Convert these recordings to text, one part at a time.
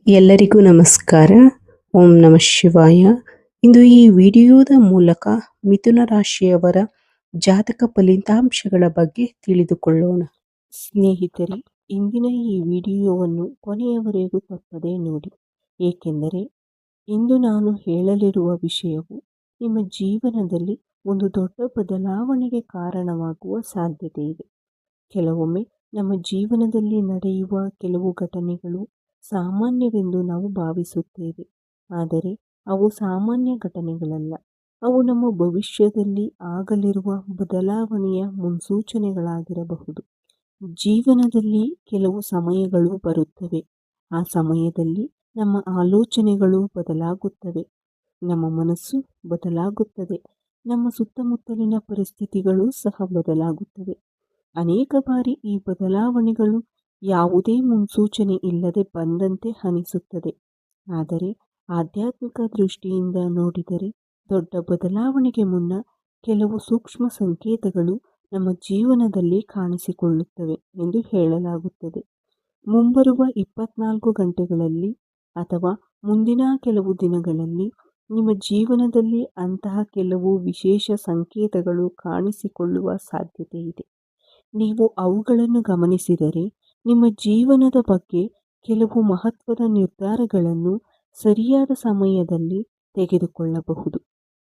ಎಲ್ಲರಿಗೂ ನಮಸ್ಕಾರ. ಓಂ ನಮಃ ಶಿವಾಯ. ಇಂದು ಈ ವಿಡಿಯೋದ ಮೂಲಕ ಮಿಥುನ ರಾಶಿಯವರ ಜಾತಕ ಫಲಿತಾಂಶಗಳ ಬಗ್ಗೆ ತಿಳಿದುಕೊಳ್ಳೋಣ. ಸ್ನೇಹಿತರೆ, ಇಂದಿನ ಈ ವಿಡಿಯೋವನ್ನು ಕೊನೆಯವರೆಗೂ ತಪ್ಪದೇ ನೋಡಿ, ಏಕೆಂದರೆ ಇಂದು ನಾನು ಹೇಳಲಿರುವ ವಿಷಯವು ನಿಮ್ಮ ಜೀವನದಲ್ಲಿ ಒಂದು ದೊಡ್ಡ ಬದಲಾವಣೆಗೆ ಕಾರಣವಾಗುವ ಸಾಧ್ಯತೆ ಇದೆ. ಕೆಲವೊಮ್ಮೆ ನಮ್ಮ ಜೀವನದಲ್ಲಿ ನಡೆಯುವ ಕೆಲವು ಘಟನೆಗಳು ಸಾಮಾನ್ಯವೆಂದು ನಾವು ಭಾವಿಸುತ್ತೇವೆ, ಆದರೆ ಅವು ಸಾಮಾನ್ಯ ಘಟನೆಗಳಲ್ಲ. ಅವು ನಮ್ಮ ಭವಿಷ್ಯದಲ್ಲಿ ಆಗಲಿರುವ ಬದಲಾವಣೆಯ ಮುನ್ಸೂಚನೆಗಳಾಗಿರಬಹುದು. ಜೀವನದಲ್ಲಿ ಕೆಲವು ಸಮಯಗಳು ಬರುತ್ತವೆ. ಆ ಸಮಯದಲ್ಲಿ ನಮ್ಮ ಆಲೋಚನೆಗಳು ಬದಲಾಗುತ್ತವೆ, ನಮ್ಮ ಮನಸ್ಸು ಬದಲಾಗುತ್ತದೆ, ನಮ್ಮ ಸುತ್ತಮುತ್ತಲಿನ ಪರಿಸ್ಥಿತಿಗಳು ಸಹ ಬದಲಾಗುತ್ತವೆ. ಅನೇಕ ಬಾರಿ ಈ ಬದಲಾವಣೆಗಳು ಯಾವುದೇ ಮುನ್ಸೂಚನೆ ಇಲ್ಲದೆ ಬಂದಂತೆ ಅನಿಸುತ್ತದೆ. ಆದರೆ ಆಧ್ಯಾತ್ಮಿಕ ದೃಷ್ಟಿಯಿಂದ ನೋಡಿದರೆ ದೊಡ್ಡ ಬದಲಾವಣೆಗೆ ಮುನ್ನ ಕೆಲವು ಸೂಕ್ಷ್ಮ ಸಂಕೇತಗಳು ನಮ್ಮ ಜೀವನದಲ್ಲಿ ಕಾಣಿಸಿಕೊಳ್ಳುತ್ತವೆ ಎಂದು ಹೇಳಲಾಗುತ್ತದೆ. ಮುಂಬರುವ 24 ಗಂಟೆಗಳಲ್ಲಿ ಅಥವಾ ಮುಂದಿನ ಕೆಲವು ದಿನಗಳಲ್ಲಿ ನಿಮ್ಮ ಜೀವನದಲ್ಲಿ ಅಂತಹ ಕೆಲವು ವಿಶೇಷ ಸಂಕೇತಗಳು ಕಾಣಿಸಿಕೊಳ್ಳುವ ಸಾಧ್ಯತೆ ಇದೆ. ನೀವು ಅವುಗಳನ್ನು ಗಮನಿಸಿದರೆ ನಿಮ್ಮ ಜೀವನದ ಬಗ್ಗೆ ಕೆಲವು ಮಹತ್ವದ ನಿರ್ಧಾರಗಳನ್ನು ಸರಿಯಾದ ಸಮಯದಲ್ಲಿ ತೆಗೆದುಕೊಳ್ಳಬಹುದು.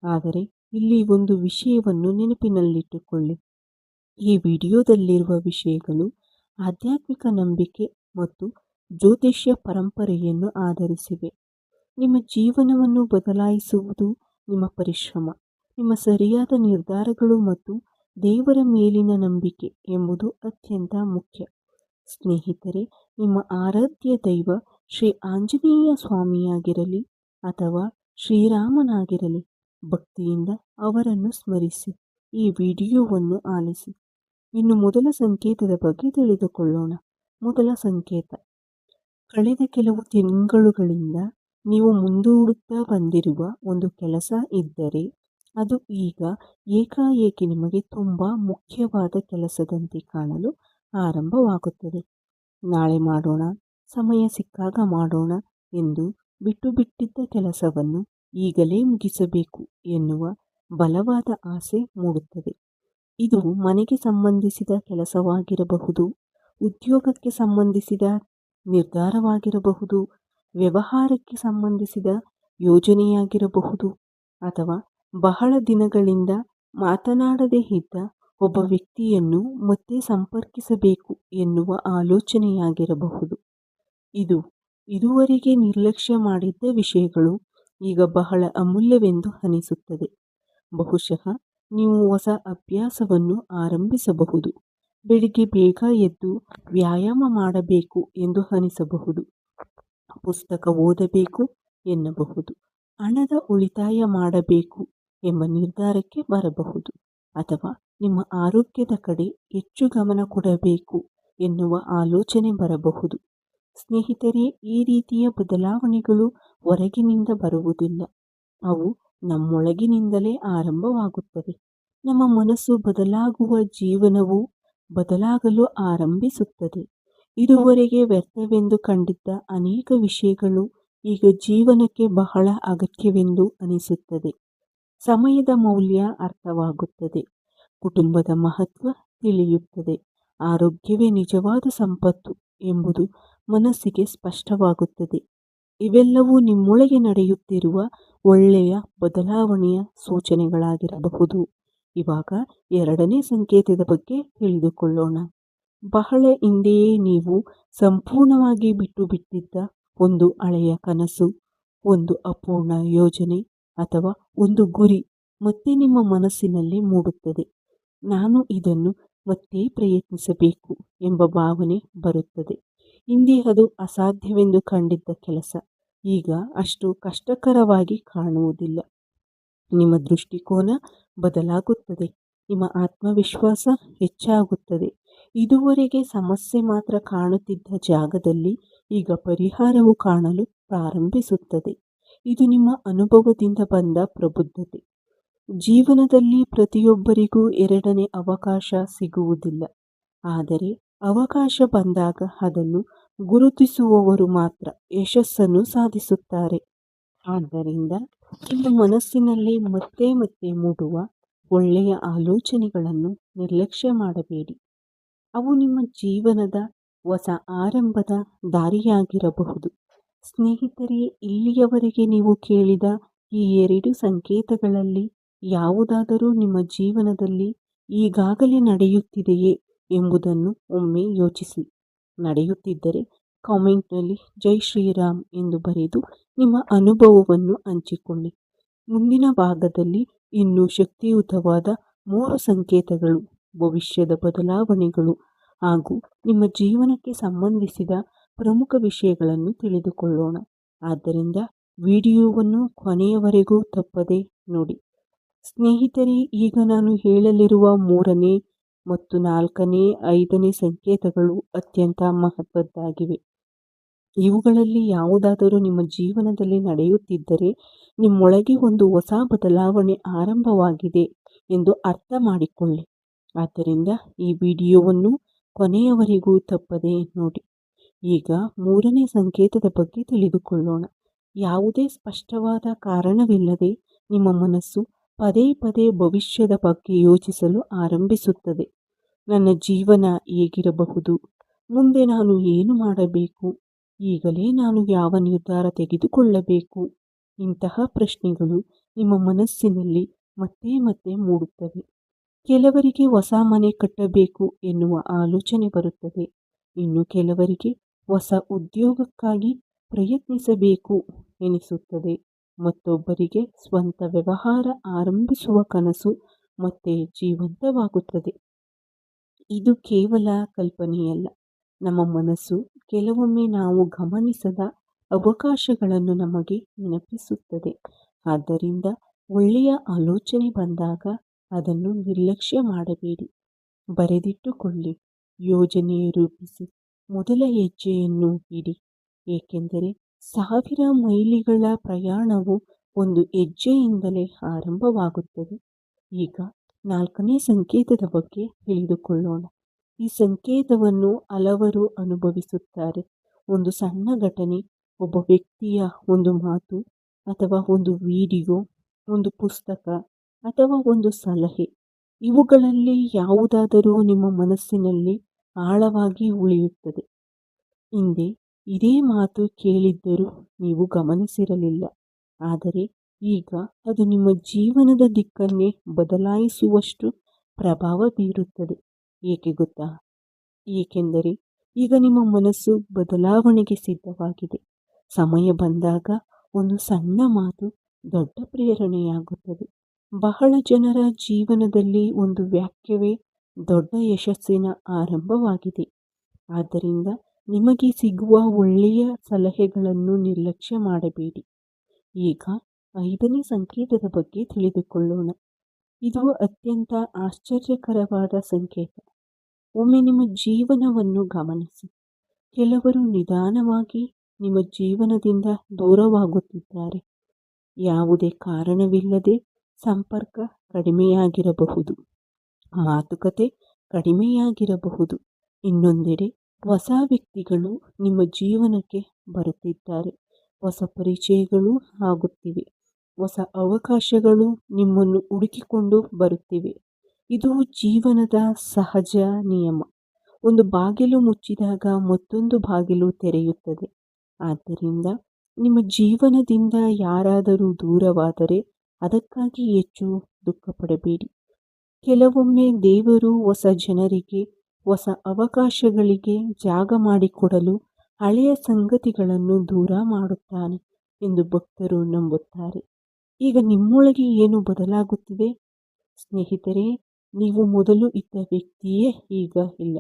ಆದರೆ ಇಲ್ಲಿ ಒಂದು ವಿಷಯವನ್ನು ನೆನಪಿನಲ್ಲಿಟ್ಟುಕೊಳ್ಳಿ. ಈ ವಿಡಿಯೋದಲ್ಲಿರುವ ವಿಷಯಗಳು ಆಧ್ಯಾತ್ಮಿಕ ನಂಬಿಕೆ ಮತ್ತು ಜ್ಯೋತಿಷ್ಯ ಪರಂಪರೆಯನ್ನು ಆಧರಿಸಿವೆ. ನಿಮ್ಮ ಜೀವನವನ್ನು ಬದಲಾಯಿಸುವುದು ನಿಮ್ಮ ಪರಿಶ್ರಮ, ನಿಮ್ಮ ಸರಿಯಾದ ನಿರ್ಧಾರಗಳು ಮತ್ತು ದೇವರ ಮೇಲಿನ ನಂಬಿಕೆ ಎಂಬುದು ಅತ್ಯಂತ ಮುಖ್ಯ. ಸ್ನೇಹಿತರೆ, ನಿಮ್ಮ ಆರಾಧ್ಯ ದೈವ ಶ್ರೀ ಆಂಜನೇಯ ಸ್ವಾಮಿಯಾಗಿರಲಿ ಅಥವಾ ಶ್ರೀರಾಮನಾಗಿರಲಿ, ಭಕ್ತಿಯಿಂದ ಅವರನ್ನು ಸ್ಮರಿಸಿ ಈ ವಿಡಿಯೋವನ್ನು ಆಲಿಸಿ. ಇನ್ನು ಮೊದಲ ಸಂಕೇತದ ಬಗ್ಗೆ ತಿಳಿದುಕೊಳ್ಳೋಣ. ಮೊದಲ ಸಂಕೇತ, ಕಳೆದ ಕೆಲವು ತಿಂಗಳುಗಳಿಂದ ನೀವು ಮುಂದೂಡುತ್ತಾ ಬಂದಿರುವ ಒಂದು ಕೆಲಸ ಇದ್ದರೆ ಅದು ಈಗ ಏಕಾಏಕಿ ನಿಮಗೆ ತುಂಬ ಮುಖ್ಯವಾದ ಕೆಲಸದಂತೆ ಕಾಣಲು ಆರಂಭವಾಗುತ್ತದೆ. ನಾಳೆ ಮಾಡೋಣ, ಸಮಯ ಸಿಕ್ಕಾಗ ಮಾಡೋಣ ಎಂದು ಬಿಟ್ಟಿದ್ದ ಕೆಲಸವನ್ನು ಈಗಲೇ ಮುಗಿಸಬೇಕು ಎನ್ನುವ ಬಲವಾದ ಆಸೆ ಮೂಡುತ್ತದೆ. ಇದು ಮನೆಗೆ ಸಂಬಂಧಿಸಿದ ಕೆಲಸವಾಗಿರಬಹುದು, ಉದ್ಯೋಗಕ್ಕೆ ಸಂಬಂಧಿಸಿದ ನಿರ್ಧಾರವಾಗಿರಬಹುದು, ವ್ಯವಹಾರಕ್ಕೆ ಸಂಬಂಧಿಸಿದ ಯೋಜನೆಯಾಗಿರಬಹುದು, ಅಥವಾ ಬಹಳ ದಿನಗಳಿಂದ ಮಾತನಾಡದೇ ಇದ್ದ ಒಬ್ಬ ವ್ಯಕ್ತಿಯನ್ನು ಮತ್ತೆ ಸಂಪರ್ಕಿಸಬೇಕು ಎನ್ನುವ ಆಲೋಚನೆಯಾಗಿರಬಹುದು. ಇದುವರೆಗೆ ನಿರ್ಲಕ್ಷ್ಯ ಮಾಡಿದ್ದ ವಿಷಯಗಳು ಈಗ ಬಹಳ ಅಮೂಲ್ಯವೆಂದು ಅನಿಸುತ್ತದೆ. ಬಹುಶಃ ನೀವು ಹೊಸ ಅಭ್ಯಾಸವನ್ನು ಆರಂಭಿಸಬಹುದು. ಬೆಳಿಗ್ಗೆ ಬೇಗ ಎದ್ದು ವ್ಯಾಯಾಮ ಮಾಡಬೇಕು ಎಂದು ಅನಿಸಬಹುದು, ಪುಸ್ತಕ ಓದಬೇಕು ಎನ್ನಬಹುದು, ಹಣದ ಉಳಿತಾಯ ಮಾಡಬೇಕು ಎಂಬ ನಿರ್ಧಾರಕ್ಕೆ ಬರಬಹುದು, ಅಥವಾ ನಿಮ್ಮ ಆರೋಗ್ಯದ ಕಡೆ ಹೆಚ್ಚು ಗಮನ ಕೊಡಬೇಕು ಎನ್ನುವ ಆಲೋಚನೆ ಬರಬಹುದು. ಸ್ನೇಹಿತರೆ, ಈ ರೀತಿಯ ಬದಲಾವಣೆಗಳು ಹೊರಗಿನಿಂದ ಬರುವುದಿಲ್ಲ, ಅವು ನಮ್ಮೊಳಗಿನಿಂದಲೇ ಆರಂಭವಾಗುತ್ತವೆ. ನಮ್ಮ ಮನಸ್ಸು ಬದಲಾಗುವ ಜೀವನವು ಬದಲಾಗಲು ಆರಂಭಿಸುತ್ತದೆ. ಇದುವರೆಗೆ ವ್ಯರ್ಥವೆಂದು ಕಂಡಿದ್ದ ಅನೇಕ ವಿಷಯಗಳು ಈಗ ಜೀವನಕ್ಕೆ ಬಹಳ ಅಗತ್ಯವೆಂದು ಅನಿಸುತ್ತದೆ. ಸಮಯದ ಮೌಲ್ಯ ಅರ್ಥವಾಗುತ್ತದೆ, ಕುಟುಂಬದ ಮಹತ್ವ ತಿಳಿಯುತ್ತದೆ, ಆರೋಗ್ಯವೇ ನಿಜವಾದ ಸಂಪತ್ತು ಎಂಬುದು ಮನಸ್ಸಿಗೆ ಸ್ಪಷ್ಟವಾಗುತ್ತದೆ. ಇವೆಲ್ಲವೂ ನಿಮ್ಮೊಳಗೆ ನಡೆಯುತ್ತಿರುವ ಒಳ್ಳೆಯ ಬದಲಾವಣೆಯ ಸೂಚನೆಗಳಾಗಿರಬಹುದು. ಇವಾಗ ಎರಡನೇ ಸಂಕೇತದ ಬಗ್ಗೆ ತಿಳಿದುಕೊಳ್ಳೋಣ. ಬಹಳ ಹಿಂದೆಯೇ ನೀವು ಸಂಪೂರ್ಣವಾಗಿ ಬಿಟ್ಟಿದ್ದ ಒಂದು ಹಳೆಯ ಕನಸು, ಒಂದು ಅಪೂರ್ಣ ಯೋಜನೆ ಅಥವಾ ಒಂದು ಗುರಿ ಮತ್ತೆ ನಿಮ್ಮ ಮನಸ್ಸಿನಲ್ಲಿ ಮೂಡುತ್ತದೆ. ನಾನು ಇದನ್ನು ಮತ್ತೆ ಪ್ರಯತ್ನಿಸಬೇಕು ಎಂಬ ಭಾವನೆ ಬರುತ್ತದೆ. ಹಿಂದೆ ಅದು ಅಸಾಧ್ಯವೆಂದು ಕಂಡಿದ್ದ ಕೆಲಸ ಈಗ ಅಷ್ಟು ಕಷ್ಟಕರವಾಗಿ ಕಾಣುವುದಿಲ್ಲ. ನಿಮ್ಮ ದೃಷ್ಟಿಕೋನ ಬದಲಾಗುತ್ತದೆ, ನಿಮ್ಮ ಆತ್ಮವಿಶ್ವಾಸ ಹೆಚ್ಚಾಗುತ್ತದೆ. ಇದುವರೆಗೆ ಸಮಸ್ಯೆ ಮಾತ್ರ ಕಾಣುತ್ತಿದ್ದ ಜಾಗದಲ್ಲಿ ಈಗ ಪರಿಹಾರವು ಕಾಣಲು ಪ್ರಾರಂಭಿಸುತ್ತದೆ. ಇದು ನಿಮ್ಮ ಅನುಭವದಿಂದ ಬಂದ ಪ್ರಬುದ್ಧತೆ. ಜೀವನದಲ್ಲಿ ಪ್ರತಿಯೊಬ್ಬರಿಗೂ ಎರಡನೇ ಅವಕಾಶ ಸಿಗುವುದಿಲ್ಲ, ಆದರೆ ಅವಕಾಶ ಬಂದಾಗ ಅದನ್ನು ಗುರುತಿಸುವವರು ಮಾತ್ರ ಯಶಸ್ಸನ್ನು ಸಾಧಿಸುತ್ತಾರೆ. ಆದ್ದರಿಂದ ನಿಮ್ಮ ಮನಸ್ಸಿನಲ್ಲಿ ಮತ್ತೆ ಮತ್ತೆ ಮೂಡುವ ಒಳ್ಳೆಯ ಆಲೋಚನೆಗಳನ್ನು ನಿರ್ಲಕ್ಷ್ಯ ಮಾಡಬೇಡಿ. ಅವು ನಿಮ್ಮ ಜೀವನದ ಹೊಸ ಆರಂಭದ ದಾರಿಯಾಗಿರಬಹುದು. ಸ್ನೇಹಿತರೆ, ಇಲ್ಲಿಯವರೆಗೆ ನೀವು ಕೇಳಿದ ಈ 2 ಸಂಕೇತಗಳಲ್ಲಿ ಯಾವುದಾದರೂ ನಿಮ್ಮ ಜೀವನದಲ್ಲಿ ಈಗಾಗಲೇ ನಡೆಯುತ್ತಿದೆಯೇ ಎಂಬುದನ್ನು ಒಮ್ಮೆ ಯೋಚಿಸಿ. ನಡೆಯುತ್ತಿದ್ದರೆ ಕಾಮೆಂಟ್ನಲ್ಲಿ ಜೈ ಶ್ರೀರಾಮ್ ಎಂದು ಬರೆದು ನಿಮ್ಮ ಅನುಭವವನ್ನು ಹಂಚಿಕೊಳ್ಳಿ. ಮುಂದಿನ ಭಾಗದಲ್ಲಿ ಇನ್ನೂ ಶಕ್ತಿಯುತವಾದ 3 ಸಂಕೇತಗಳು, ಭವಿಷ್ಯದ ಬದಲಾವಣೆಗಳು ಹಾಗೂ ನಿಮ್ಮ ಜೀವನಕ್ಕೆ ಸಂಬಂಧಿಸಿದ ಪ್ರಮುಖ ವಿಷಯಗಳನ್ನು ತಿಳಿದುಕೊಳ್ಳೋಣ. ಆದ್ದರಿಂದ ವಿಡಿಯೋವನ್ನು ಕೊನೆಯವರೆಗೂ ತಪ್ಪದೆ ನೋಡಿ. ಸ್ನೇಹಿತರೆ, ಈಗ ನಾನು ಹೇಳಲಿರುವ 3ನೇ ಮತ್ತು 4ನೇ 5ನೇ ಸಂಕೇತಗಳು ಅತ್ಯಂತ ಮಹತ್ವದ್ದಾಗಿವೆ. ಇವುಗಳಲ್ಲಿ ಯಾವುದಾದರೂ ನಿಮ್ಮ ಜೀವನದಲ್ಲಿ ನಡೆಯುತ್ತಿದ್ದರೆ ನಿಮ್ಮೊಳಗೆ ಒಂದು ಹೊಸ ಬದಲಾವಣೆ ಆರಂಭವಾಗಿದೆ ಎಂದು ಅರ್ಥ ಮಾಡಿಕೊಳ್ಳಿ. ಆದ್ದರಿಂದ ಈ ವಿಡಿಯೋವನ್ನು ಕೊನೆಯವರೆಗೂ ತಪ್ಪದೆ ನೋಡಿ. ಈಗ 3ನೇ ಸಂಕೇತದ ಬಗ್ಗೆ ತಿಳಿದುಕೊಳ್ಳೋಣ. ಯಾವುದೇ ಸ್ಪಷ್ಟವಾದ ಕಾರಣವಿಲ್ಲದೆ ನಿಮ್ಮ ಮನಸ್ಸು ಪದೇ ಪದೇ ಭವಿಷ್ಯದ ಬಗ್ಗೆ ಯೋಚಿಸಲು ಆರಂಭಿಸುತ್ತದೆ. ನನ್ನ ಜೀವನ ಹೇಗಿರಬಹುದು? ಮುಂದೆ ನಾನು ಏನು ಮಾಡಬೇಕು? ಈಗಲೇ ನಾನು ಯಾವ ನಿರ್ಧಾರ ತೆಗೆದುಕೊಳ್ಳಬೇಕು? ಇಂತಹ ಪ್ರಶ್ನೆಗಳು ನಿಮ್ಮ ಮನಸ್ಸಿನಲ್ಲಿ ಮತ್ತೆ ಮತ್ತೆ ಮೂಡುತ್ತವೆ. ಕೆಲವರಿಗೆ ಹೊಸ ಮನೆ ಕಟ್ಟಬೇಕು ಎನ್ನುವ ಆಲೋಚನೆ ಬರುತ್ತದೆ. ಇನ್ನು ಕೆಲವರಿಗೆ ಹೊಸ ಉದ್ಯೋಗಕ್ಕಾಗಿ ಪ್ರಯತ್ನಿಸಬೇಕು ಎನಿಸುತ್ತದೆ. ಮತ್ತೊಬ್ಬರಿಗೆ ಸ್ವಂತ ವ್ಯವಹಾರ ಆರಂಭಿಸುವ ಕನಸು ಮತ್ತೆ ಜೀವಂತವಾಗುತ್ತದೆ. ಇದು ಕೇವಲ ಕಲ್ಪನೆಯಲ್ಲ. ನಮ್ಮ ಮನಸ್ಸು ಕೆಲವೊಮ್ಮೆ ನಾವು ಗಮನಿಸದ ಅವಕಾಶಗಳನ್ನು ನಮಗೆ ನೆನಪಿಸುತ್ತದೆ. ಆದ್ದರಿಂದ ಒಳ್ಳೆಯ ಆಲೋಚನೆ ಬಂದಾಗ ಅದನ್ನು ನಿರ್ಲಕ್ಷ್ಯ ಮಾಡಬೇಡಿ. ಬರೆದಿಟ್ಟುಕೊಳ್ಳಿ, ಯೋಜನೆ ರೂಪಿಸಿ, ಮೊದಲ ಹೆಜ್ಜೆಯನ್ನು ಇಡಿ. ಏಕೆಂದರೆ 1000 ಮೈಲಿಗಳ ಪ್ರಯಾಣವು ಒಂದು ಹೆಜ್ಜೆಯಿಂದಲೇ ಆರಂಭವಾಗುತ್ತದೆ. ಈಗ 4ನೇ ಸಂಕೇತದ ಬಗ್ಗೆ ತಿಳಿದುಕೊಳ್ಳೋಣ. ಈ ಸಂಕೇತವನ್ನು ಹಲವರು ಅನುಭವಿಸುತ್ತಾರೆ. ಒಂದು ಸಣ್ಣ ಘಟನೆ, ಒಬ್ಬ ವ್ಯಕ್ತಿಯ ಒಂದು ಮಾತು ಅಥವಾ ಒಂದು ವಿಡಿಯೋ, ಒಂದು ಪುಸ್ತಕ ಅಥವಾ ಒಂದು ಸಲಹೆ, ಇವುಗಳಲ್ಲಿ ಯಾವುದಾದರೂ ನಿಮ್ಮ ಮನಸ್ಸಿನಲ್ಲಿ ಆಳವಾಗಿ ಉಳಿಯುತ್ತದೆ. ಹಿಂದೆ ಇದೇ ಮಾತು ಕೇಳಿದ್ದರೂ ನೀವು ಗಮನಿಸಿರಲಿಲ್ಲ, ಆದರೆ ಈಗ ಅದು ನಿಮ್ಮ ಜೀವನದ ದಿಕ್ಕನ್ನೇ ಬದಲಾಯಿಸುವಷ್ಟು ಪ್ರಭಾವ ಬೀರುತ್ತದೆ. ಏಕೆ ಗೊತ್ತಾ? ಏಕೆಂದರೆ ಈಗ ನಿಮ್ಮ ಮನಸ್ಸು ಬದಲಾವಣೆಗೆ ಸಿದ್ಧವಾಗಿದೆ. ಸಮಯ ಬಂದಾಗ ಒಂದು ಸಣ್ಣ ಮಾತು ದೊಡ್ಡ ಪ್ರೇರಣೆಯಾಗುತ್ತದೆ. ಬಹಳ ಜನರ ಜೀವನದಲ್ಲಿ ಒಂದು ವಾಕ್ಯವೇ ದೊಡ್ಡ ಯಶಸ್ಸಿನ ಆರಂಭವಾಗಿದೆ. ಆದ್ದರಿಂದ ನಿಮಗೆ ಸಿಗುವ ಒಳ್ಳೆಯ ಸಲಹೆಗಳನ್ನು ನಿರ್ಲಕ್ಷ್ಯ ಮಾಡಬೇಡಿ. ಈಗ 5ನೇ ಸಂಕೇತದ ಬಗ್ಗೆ ತಿಳಿದುಕೊಳ್ಳೋಣ. ಇದು ಅತ್ಯಂತ ಆಶ್ಚರ್ಯಕರವಾದ ಸಂಕೇತ. ಒಮ್ಮೆ ನಿಮ್ಮ ಜೀವನವನ್ನು ಗಮನಿಸಿ. ಕೆಲವರು ನಿಧಾನವಾಗಿ ನಿಮ್ಮ ಜೀವನದಿಂದ ದೂರವಾಗುತ್ತಿದ್ದಾರೆ. ಯಾವುದೇ ಕಾರಣವಿಲ್ಲದೆ ಸಂಪರ್ಕ ಕಡಿಮೆಯಾಗಿರಬಹುದು, ಮಾತುಕತೆ ಕಡಿಮೆಯಾಗಿರಬಹುದು. ಇನ್ನೊಂದೆಡೆ ಹೊಸ ವ್ಯಕ್ತಿಗಳು ನಿಮ್ಮ ಜೀವನಕ್ಕೆ ಬರುತ್ತಿದ್ದಾರೆ. ಹೊಸ ಪರಿಚಯಗಳು ಆಗುತ್ತಿವೆ. ಹೊಸ ಅವಕಾಶಗಳು ನಿಮ್ಮನ್ನು ಹುಡುಕಿಕೊಂಡು ಬರುತ್ತಿವೆ. ಇದು ಜೀವನದ ಸಹಜ ನಿಯಮ. ಒಂದು ಬಾಗಿಲು ಮುಚ್ಚಿದಾಗ ಮತ್ತೊಂದು ಬಾಗಿಲು ತೆರೆಯುತ್ತದೆ. ಆದ್ದರಿಂದ ನಿಮ್ಮ ಜೀವನದಿಂದ ಯಾರಾದರೂ ದೂರವಾದರೆ ಅದಕ್ಕಾಗಿ ಹೆಚ್ಚು ದುಃಖಪಡಬೇಡಿ. ಕೆಲವೊಮ್ಮೆ ದೇವರು ಹೊಸ ಜನರಿಗೆ, ಹೊಸ ಅವಕಾಶಗಳಿಗೆ ಜಾಗ ಮಾಡಿಕೊಡಲು ಹಳೆಯ ಸಂಗತಿಗಳನ್ನು ದೂರ ಮಾಡುತ್ತಾನೆ ಎಂದು ಭಕ್ತರು ನಂಬುತ್ತಾರೆ. ಈಗ ನಿಮ್ಮೊಳಗೆ ಏನು ಬದಲಾಗುತ್ತಿದೆ? ಸ್ನೇಹಿತರೆ, ನೀವು ಮೊದಲು ಇದ್ದ ವ್ಯಕ್ತಿಯೇ ಈಗ ಇಲ್ಲ.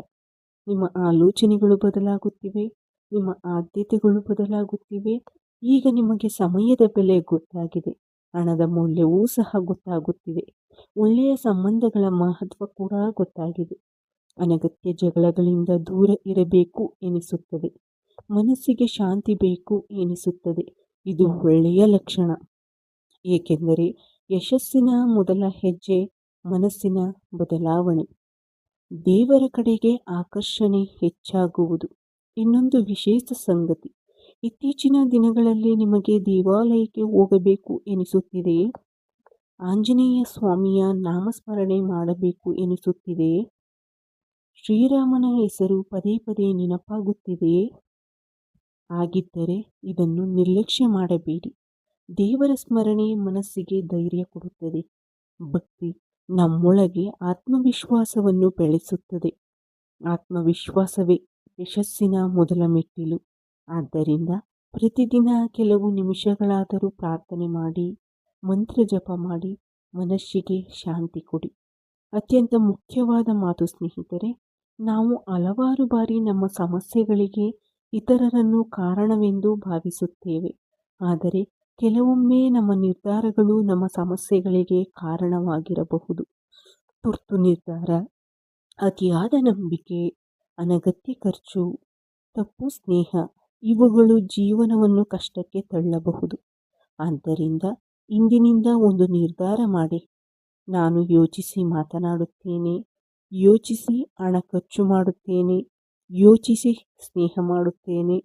ನಿಮ್ಮ ಆಲೋಚನೆಗಳು ಬದಲಾಗುತ್ತಿವೆ, ನಿಮ್ಮ ಆದ್ಯತೆಗಳು ಬದಲಾಗುತ್ತಿವೆ. ಈಗ ನಿಮಗೆ ಸಮಯದ ಬೆಲೆ ಗೊತ್ತಾಗಿದೆ, ಹಣದ ಮೌಲ್ಯವೂ ಸಹ ಗೊತ್ತಾಗುತ್ತಿದೆ, ಒಳ್ಳೆಯ ಸಂಬಂಧಗಳ ಮಹತ್ವ ಕೂಡ ಗೊತ್ತಾಗಿದೆ. ಅನಗತ್ಯ ಜಗಳಗಳಿಂದ ದೂರ ಇರಬೇಕು ಎನಿಸುತ್ತದೆ. ಮನಸ್ಸಿಗೆ ಶಾಂತಿ ಬೇಕು ಎನಿಸುತ್ತದೆ. ಇದು ಒಳ್ಳೆಯ ಲಕ್ಷಣ. ಏಕೆಂದರೆ ಯಶಸ್ಸಿನ ಮೊದಲ ಹೆಜ್ಜೆ ಮನಸ್ಸಿನ ಬದಲಾವಣೆ. ದೇವರ ಕಡೆಗೆ ಆಕರ್ಷಣೆ ಹೆಚ್ಚಾಗುವುದು. ಇನ್ನೊಂದು ವಿಶೇಷ ಸಂಗತಿ, ಇತ್ತೀಚಿನ ದಿನಗಳಲ್ಲಿ ನಿಮಗೆ ದೇವಾಲಯಕ್ಕೆ ಹೋಗಬೇಕು ಎನಿಸುತ್ತಿದೆಯೇ? ಆಂಜನೇಯ ಸ್ವಾಮಿಯ ನಾಮಸ್ಮರಣೆ ಮಾಡಬೇಕು ಎನಿಸುತ್ತಿದೆಯೇ? ಶ್ರೀರಾಮನ ಹೆಸರು ಪದೇ ಪದೇ ನೆನಪಾಗುತ್ತಿದೆಯೇ? ಹಾಗಿದ್ದರೆ ಇದನ್ನು ನಿರ್ಲಕ್ಷ್ಯ ಮಾಡಬೇಡಿ. ದೇವರ ಸ್ಮರಣೆ ಮನಸ್ಸಿಗೆ ಧೈರ್ಯ ಕೊಡುತ್ತದೆ. ಭಕ್ತಿ ನಮ್ಮೊಳಗೆ ಆತ್ಮವಿಶ್ವಾಸವನ್ನು ಬೆಳೆಸುತ್ತದೆ. ಆತ್ಮವಿಶ್ವಾಸವೇ ಯಶಸ್ಸಿನ ಮೊದಲ ಮೆಟ್ಟಿಲು. ಆದ್ದರಿಂದ ಪ್ರತಿದಿನ ಕೆಲವು ನಿಮಿಷಗಳಾದರೂ ಪ್ರಾರ್ಥನೆ ಮಾಡಿ, ಮಂತ್ರ ಜಪ ಮಾಡಿ, ಮನಸ್ಸಿಗೆ ಶಾಂತಿ ಕೊಡಿ. ಅತ್ಯಂತ ಮುಖ್ಯವಾದ ಮಾತು ಸ್ನೇಹಿತರೆ, ನಾವು ಹಲವಾರು ಬಾರಿ ನಮ್ಮ ಸಮಸ್ಯೆಗಳಿಗೆ ಇತರರನ್ನು ಕಾರಣವೆಂದು ಭಾವಿಸುತ್ತೇವೆ. ಆದರೆ ಕೆಲವೊಮ್ಮೆ ನಮ್ಮ ನಿರ್ಧಾರಗಳು ನಮ್ಮ ಸಮಸ್ಯೆಗಳಿಗೆ ಕಾರಣವಾಗಿರಬಹುದು. ತುರ್ತು ನಿರ್ಧಾರ, ಅತಿಯಾದ ನಂಬಿಕೆ, ಅನಗತ್ಯ ಖರ್ಚು, ತಪ್ಪು ಸ್ನೇಹ ಇವುಗಳು ಜೀವನವನ್ನು ಕಷ್ಟಕ್ಕೆ ತಳ್ಳಬಹುದು. ಆದ್ದರಿಂದ ಇಂದಿನಿಂದ ಒಂದು ನಿರ್ಧಾರ ಮಾಡಿ. ನಾನು ಯೋಚಿಸಿ ಮಾತನಾಡುತ್ತೇನೆ, ಯೋಚಿಸಿ ಹಣ ಖರ್ಚು ಮಾಡುತ್ತೇನೆ, ಯೋಚಿಸಿ ಸ್ನೇಹ ಮಾಡುತ್ತೇನೆ.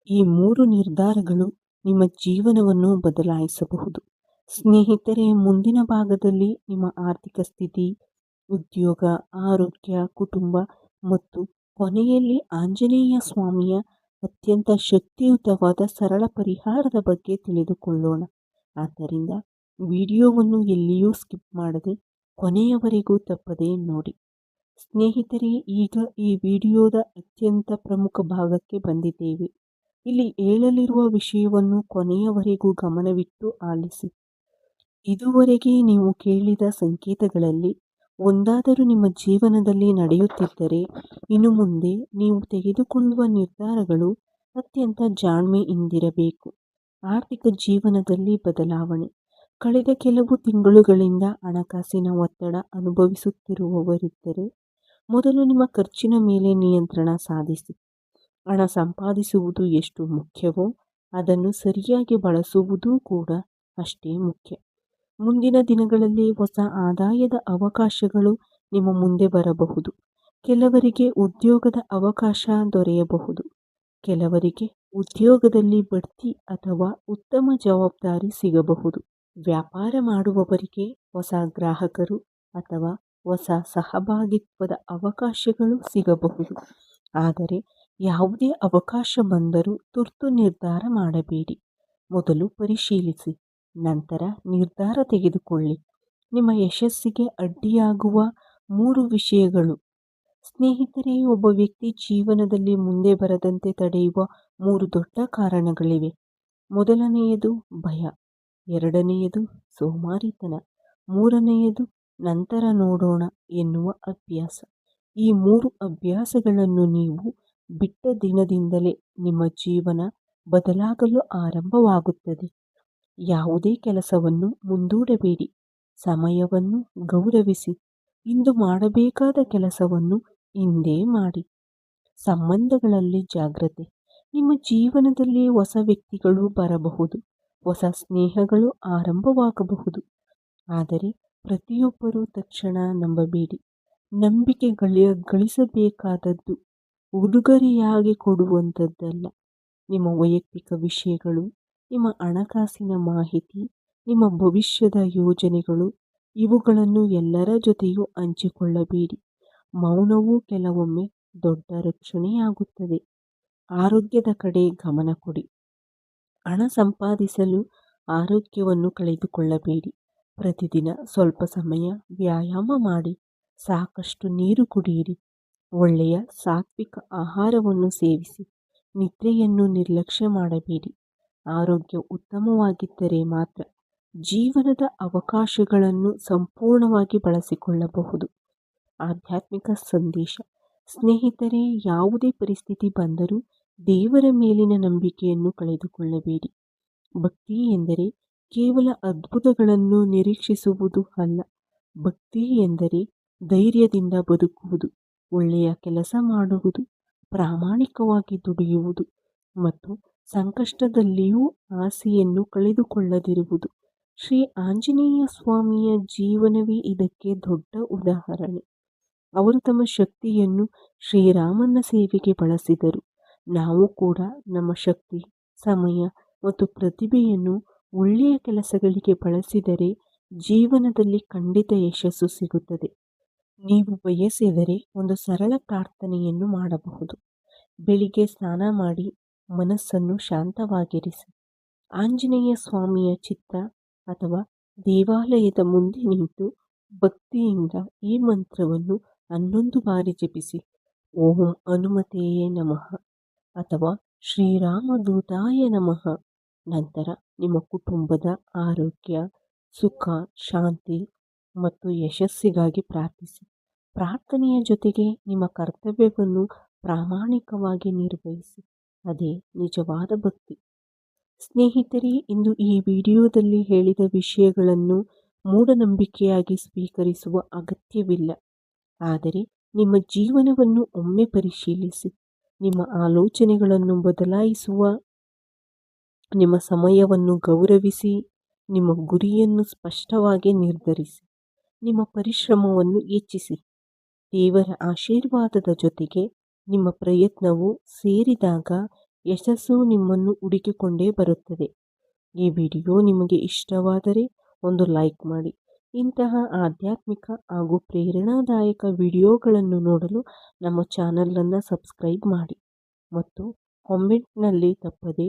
ಈ 3 ನಿರ್ಧಾರಗಳು ನಿಮ್ಮ ಜೀವನವನ್ನು ಬದಲಾಯಿಸಬಹುದು. ಸ್ನೇಹಿತರೆ, ಮುಂದಿನ ಭಾಗದಲ್ಲಿ ನಿಮ್ಮ ಆರ್ಥಿಕ ಸ್ಥಿತಿ, ಉದ್ಯೋಗ, ಆರೋಗ್ಯ, ಕುಟುಂಬ ಮತ್ತು ಕೊನೆಯಲ್ಲಿ ಆಂಜನೇಯ ಸ್ವಾಮಿಯ ಅತ್ಯಂತ ಶಕ್ತಿಯುತವಾದ ಸರಳ ಪರಿಹಾರದ ಬಗ್ಗೆ ತಿಳಿದುಕೊಳ್ಳೋಣ. ಆದ್ದರಿಂದ ವಿಡಿಯೋವನ್ನು ಎಲ್ಲಿಯೂ ಸ್ಕಿಪ್ ಮಾಡದೆ ಕೊನೆಯವರೆಗೂ ತಪ್ಪದೇ ನೋಡಿ. ಸ್ನೇಹಿತರೆ, ಈಗ ಈ ವಿಡಿಯೋದ ಅತ್ಯಂತ ಪ್ರಮುಖ ಭಾಗಕ್ಕೆ ಬಂದಿದ್ದೇವೆ. ಇಲ್ಲಿ ಹೇಳಲಿರುವ ವಿಷಯವನ್ನು ಕೊನೆಯವರೆಗೂ ಗಮನವಿಟ್ಟು ಆಲಿಸಿ. ಇದುವರೆಗೆ ನೀವು ಕೇಳಿದ ಸಂಕೇತಗಳಲ್ಲಿ ಒಂದಾದರೂ ನಿಮ್ಮ ಜೀವನದಲ್ಲಿ ನಡೆಯುತ್ತಿದ್ದರೆ, ಇನ್ನು ಮುಂದೆ ನೀವು ತೆಗೆದುಕೊಳ್ಳುವ ನಿರ್ಧಾರಗಳು ಅತ್ಯಂತ ಜಾಣ್ಮೆಯಿಂದಿರಬೇಕು. ಆರ್ಥಿಕ ಜೀವನದಲ್ಲಿ ಬದಲಾವಣೆ. ಕಳೆದ ಕೆಲವು ತಿಂಗಳುಗಳಿಂದ ಹಣಕಾಸಿನ ಒತ್ತಡ ಅನುಭವಿಸುತ್ತಿರುವವರಿದ್ದರೆ, ಮೊದಲು ನಿಮ್ಮ ಖರ್ಚಿನ ಮೇಲೆ ನಿಯಂತ್ರಣ ಸಾಧಿಸಿ. ಹಣ ಸಂಪಾದಿಸುವುದು ಎಷ್ಟು ಮುಖ್ಯವೋ, ಅದನ್ನು ಸರಿಯಾಗಿ ಬಳಸುವುದೂ ಕೂಡ ಅಷ್ಟೇ ಮುಖ್ಯ. ಮುಂದಿನ ದಿನಗಳಲ್ಲಿ ಹೊಸ ಆದಾಯದ ಅವಕಾಶಗಳು ನಿಮ್ಮ ಮುಂದೆ ಬರಬಹುದು. ಕೆಲವರಿಗೆ ಉದ್ಯೋಗದ ಅವಕಾಶ ದೊರೆಯಬಹುದು. ಕೆಲವರಿಗೆ ಉದ್ಯೋಗದಲ್ಲಿ ಬಡ್ತಿ ಅಥವಾ ಉತ್ತಮ ಜವಾಬ್ದಾರಿ ಸಿಗಬಹುದು. ವ್ಯಾಪಾರ ಮಾಡುವವರಿಗೆ ಹೊಸ ಗ್ರಾಹಕರು ಅಥವಾ ಹೊಸ ಸಹಭಾಗಿತ್ವದ ಅವಕಾಶಗಳು ಸಿಗಬಹುದು. ಆದರೆ ಯಾವುದೇ ಅವಕಾಶ ಬಂದರೂ ತುರ್ತು ನಿರ್ಧಾರ ಮಾಡಬೇಡಿ. ಮೊದಲು ಪರಿಶೀಲಿಸಿ, ನಂತರ ನಿರ್ಧಾರ ತೆಗೆದುಕೊಳ್ಳಿ. ನಿಮ್ಮ ಯಶಸ್ಸಿಗೆ ಅಡ್ಡಿಯಾಗುವ 3 ವಿಷಯಗಳು. ಸ್ನೇಹಿತರೆ, ಒಬ್ಬ ವ್ಯಕ್ತಿ ಜೀವನದಲ್ಲಿ ಮುಂದೆ ಬರದಂತೆ ತಡೆಯುವ 3 ದೊಡ್ಡ ಕಾರಣಗಳಿವೆ. ಮೊದಲನೆಯದು ಭಯ, ಎರಡನೆಯದು ಸೋಮಾರಿತನ, ಮೂರನೆಯದು ನಂತರ ನೋಡೋಣ ಎನ್ನುವ ಅಭ್ಯಾಸ. ಈ 3 ಅಭ್ಯಾಸಗಳನ್ನು ನೀವು ಬಿಟ್ಟ ದಿನದಿಂದಲೇ ನಿಮ್ಮ ಜೀವನ ಬದಲಾಗಲು ಆರಂಭವಾಗುತ್ತದೆ. ಯಾವುದೇ ಕೆಲಸವನ್ನು ಮುಂದೂಡಬೇಡಿ. ಸಮಯವನ್ನು ಗೌರವಿಸಿ. ಇಂದು ಮಾಡಬೇಕಾದ ಕೆಲಸವನ್ನು ಇಂದೇ ಮಾಡಿ. ಸಂಬಂಧಗಳಲ್ಲಿ ಜಾಗ್ರತೆ. ನಿಮ್ಮ ಜೀವನದಲ್ಲಿ ಹೊಸ ವ್ಯಕ್ತಿಗಳು ಬರಬಹುದು, ಹೊಸ ಸ್ನೇಹಗಳು ಆರಂಭವಾಗಬಹುದು. ಆದರೆ ಪ್ರತಿಯೊಬ್ಬರೂ ತಕ್ಷಣ ನಂಬಬೇಡಿ. ನಂಬಿಕೆ ಗಳಿಸಬೇಕಾದದ್ದು ಉಡುಗೊರೆಯಾಗಿ ಕೊಡುವಂಥದ್ದಲ್ಲ. ನಿಮ್ಮ ವೈಯಕ್ತಿಕ ವಿಷಯಗಳು, ನಿಮ್ಮ ಹಣಕಾಸಿನ ಮಾಹಿತಿ, ನಿಮ್ಮ ಭವಿಷ್ಯದ ಯೋಜನೆಗಳು ಇವುಗಳನ್ನು ಎಲ್ಲರ ಜೊತೆಯೂ ಹಂಚಿಕೊಳ್ಳಬೇಡಿ. ಮೌನವೂ ಕೆಲವೊಮ್ಮೆ ದೊಡ್ಡ ರಕ್ಷಣೆಯಾಗುತ್ತದೆ. ಆರೋಗ್ಯದ ಕಡೆ ಗಮನ ಕೊಡಿ. ಹಣ ಸಂಪಾದಿಸಲು ಆರೋಗ್ಯವನ್ನು ಕಳೆದುಕೊಳ್ಳಬೇಡಿ. ಪ್ರತಿದಿನ ಸ್ವಲ್ಪ ಸಮಯ ವ್ಯಾಯಾಮ ಮಾಡಿ. ಸಾಕಷ್ಟು ನೀರು ಕುಡಿಯಿರಿ. ಒಳ್ಳೆಯ ಸಾತ್ವಿಕ ಆಹಾರವನ್ನು ಸೇವಿಸಿ. ನಿದ್ರೆಯನ್ನು ನಿರ್ಲಕ್ಷ್ಯ ಮಾಡಬೇಡಿ. ಆರೋಗ್ಯ ಉತ್ತಮವಾಗಿದ್ದರೆ ಮಾತ್ರ ಜೀವನದ ಅವಕಾಶಗಳನ್ನು ಸಂಪೂರ್ಣವಾಗಿ ಬಳಸಿಕೊಳ್ಳಬಹುದು. ಆಧ್ಯಾತ್ಮಿಕ ಸಂದೇಶ. ಸ್ನೇಹಿತರೆ, ಯಾವುದೇ ಪರಿಸ್ಥಿತಿ ಬಂದರೂ ದೇವರ ಮೇಲಿನ ನಂಬಿಕೆಯನ್ನು ಕಳೆದುಕೊಳ್ಳಬೇಡಿ. ಭಕ್ತಿ ಎಂದರೆ ಕೇವಲ ಅದ್ಭುತಗಳನ್ನು ನಿರೀಕ್ಷಿಸುವುದು ಅಲ್ಲ. ಭಕ್ತಿ ಎಂದರೆ ಧೈರ್ಯದಿಂದ ಬದುಕುವುದು, ಒಳ್ಳೆಯ ಕೆಲಸ ಮಾಡುವುದು, ಪ್ರಾಮಾಣಿಕವಾಗಿ ದುಡಿಯುವುದು ಮತ್ತು ಸಂಕಷ್ಟದಲ್ಲಿಯೂ ಆಸೆಯನ್ನು ಕಳೆದುಕೊಳ್ಳದಿರುವುದು. ಶ್ರೀ ಆಂಜನೇಯ ಸ್ವಾಮಿಯ ಜೀವನವೇ ಇದಕ್ಕೆ ದೊಡ್ಡ ಉದಾಹರಣೆ. ಅವರು ತಮ್ಮ ಶಕ್ತಿಯನ್ನು ಶ್ರೀರಾಮನ ಸೇವೆಗೆ ಬಳಸಿದರು. ನಾವು ಕೂಡ ನಮ್ಮ ಶಕ್ತಿ, ಸಮಯ ಮತ್ತು ಪ್ರತಿಭೆಯನ್ನು ಒಳ್ಳೆಯ ಕೆಲಸಗಳಿಗೆ ಬಳಸಿದರೆ ಜೀವನದಲ್ಲಿ ಖಂಡಿತ ಯಶಸ್ಸು ಸಿಗುತ್ತದೆ. ನೀವು ಬಯಸಿದರೆ ಒಂದು ಸರಳ ಪ್ರಾರ್ಥನೆಯನ್ನು ಮಾಡಬಹುದು. ಬೆಳಿಗ್ಗೆ ಸ್ನಾನ ಮಾಡಿ ಮನಸ್ಸನ್ನು ಶಾಂತವಾಗಿರಿಸಿ ಆಂಜನೇಯ ಸ್ವಾಮಿಯ ಚಿತ್ರ ಅಥವಾ ದೇವಾಲಯದ ಮುಂದೆ ನಿಂತು ಭಕ್ತಿಯಿಂದ ಈ ಮಂತ್ರವನ್ನು 11 ಬಾರಿ ಜಪಿಸಿ. ಓಂ ಹನುಮತೆಯೇ ನಮಃ ಅಥವಾ ಶ್ರೀರಾಮದೂತಾಯ ನಮಃ. ನಂತರ ನಿಮ್ಮ ಕುಟುಂಬದ ಆರೋಗ್ಯ, ಸುಖ, ಶಾಂತಿ ಮತ್ತು ಯಶಸ್ಸಿಗಾಗಿ ಪ್ರಾರ್ಥಿಸಿ. ಪ್ರಾರ್ಥನೆಯ ಜೊತೆಗೆ ನಿಮ್ಮ ಕರ್ತವ್ಯವನ್ನು ಪ್ರಾಮಾಣಿಕವಾಗಿ ನಿರ್ವಹಿಸಿ. ಅದೇ ನಿಜವಾದ ಭಕ್ತಿ. ಸ್ನೇಹಿತರೆ, ಇಂದು ಈ ವಿಡಿಯೋದಲ್ಲಿ ಹೇಳಿದ ವಿಷಯಗಳನ್ನು ಮೂಢನಂಬಿಕೆಯಾಗಿ ಸ್ವೀಕರಿಸುವ ಅಗತ್ಯವಿಲ್ಲ. ಆದರೆ ನಿಮ್ಮ ಜೀವನವನ್ನು ಒಮ್ಮೆ ಪರಿಶೀಲಿಸಿ. ನಿಮ್ಮ ಆಲೋಚನೆಗಳನ್ನು ಬದಲಾಯಿಸುವ, ನಿಮ್ಮ ಸಮಯವನ್ನು ಗೌರವಿಸಿ, ನಿಮ್ಮ ಗುರಿಯನ್ನು ಸ್ಪಷ್ಟವಾಗಿ ನಿರ್ಧರಿಸಿ, ನಿಮ್ಮ ಪರಿಶ್ರಮವನ್ನು ಹೆಚ್ಚಿಸಿ. ದೇವರ ಆಶೀರ್ವಾದದ ಜೊತೆಗೆ ನಿಮ್ಮ ಪ್ರಯತ್ನವು ಸೇರಿದಾಗ ಯಶಸ್ಸು ನಿಮ್ಮನ್ನು ಹುಡುಕಿಕೊಂಡೇ ಬರುತ್ತದೆ. ಈ ವಿಡಿಯೋ ನಿಮಗೆ ಇಷ್ಟವಾದರೆ ಒಂದು ಲೈಕ್ ಮಾಡಿ. ಇಂತಹ ಆಧ್ಯಾತ್ಮಿಕ ಹಾಗೂ ಪ್ರೇರಣಾದಾಯಕ ವಿಡಿಯೋಗಳನ್ನು ನೋಡಲು ನಮ್ಮ ಚಾನಲನ್ನು ಸಬ್ಸ್ಕ್ರೈಬ್ ಮಾಡಿ ಮತ್ತು ಕಾಮೆಂಟ್ನಲ್ಲಿ ತಪ್ಪದೆ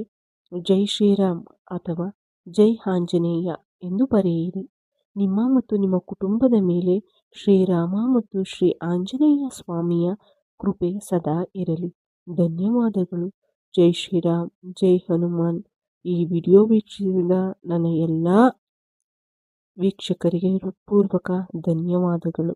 ಜೈ ಶ್ರೀರಾಮ್ ಅಥವಾ ಜೈ ಆಂಜನೇಯ ಎಂದು ಬರೆಯಿರಿ. ನಿಮ್ಮ ಮತ್ತು ನಿಮ್ಮ ಕುಟುಂಬದ ಮೇಲೆ ಶ್ರೀರಾಮ ಮತ್ತು ಶ್ರೀ ಆಂಜನೇಯ ಸ್ವಾಮಿಯ ಕೃಪೆ ಸದಾ ಇರಲಿ. ಧನ್ಯವಾದಗಳು. ಜೈ ಶ್ರೀರಾಮ್, ಜೈ ಹನುಮಾನ್. ಈ ವಿಡಿಯೋ ವೀಕ್ಷಿಸಿದ ನನ್ನ ಎಲ್ಲ ವೀಕ್ಷಕರಿಗೆ ಹೃತ್ಪೂರ್ವಕ ಧನ್ಯವಾದಗಳು.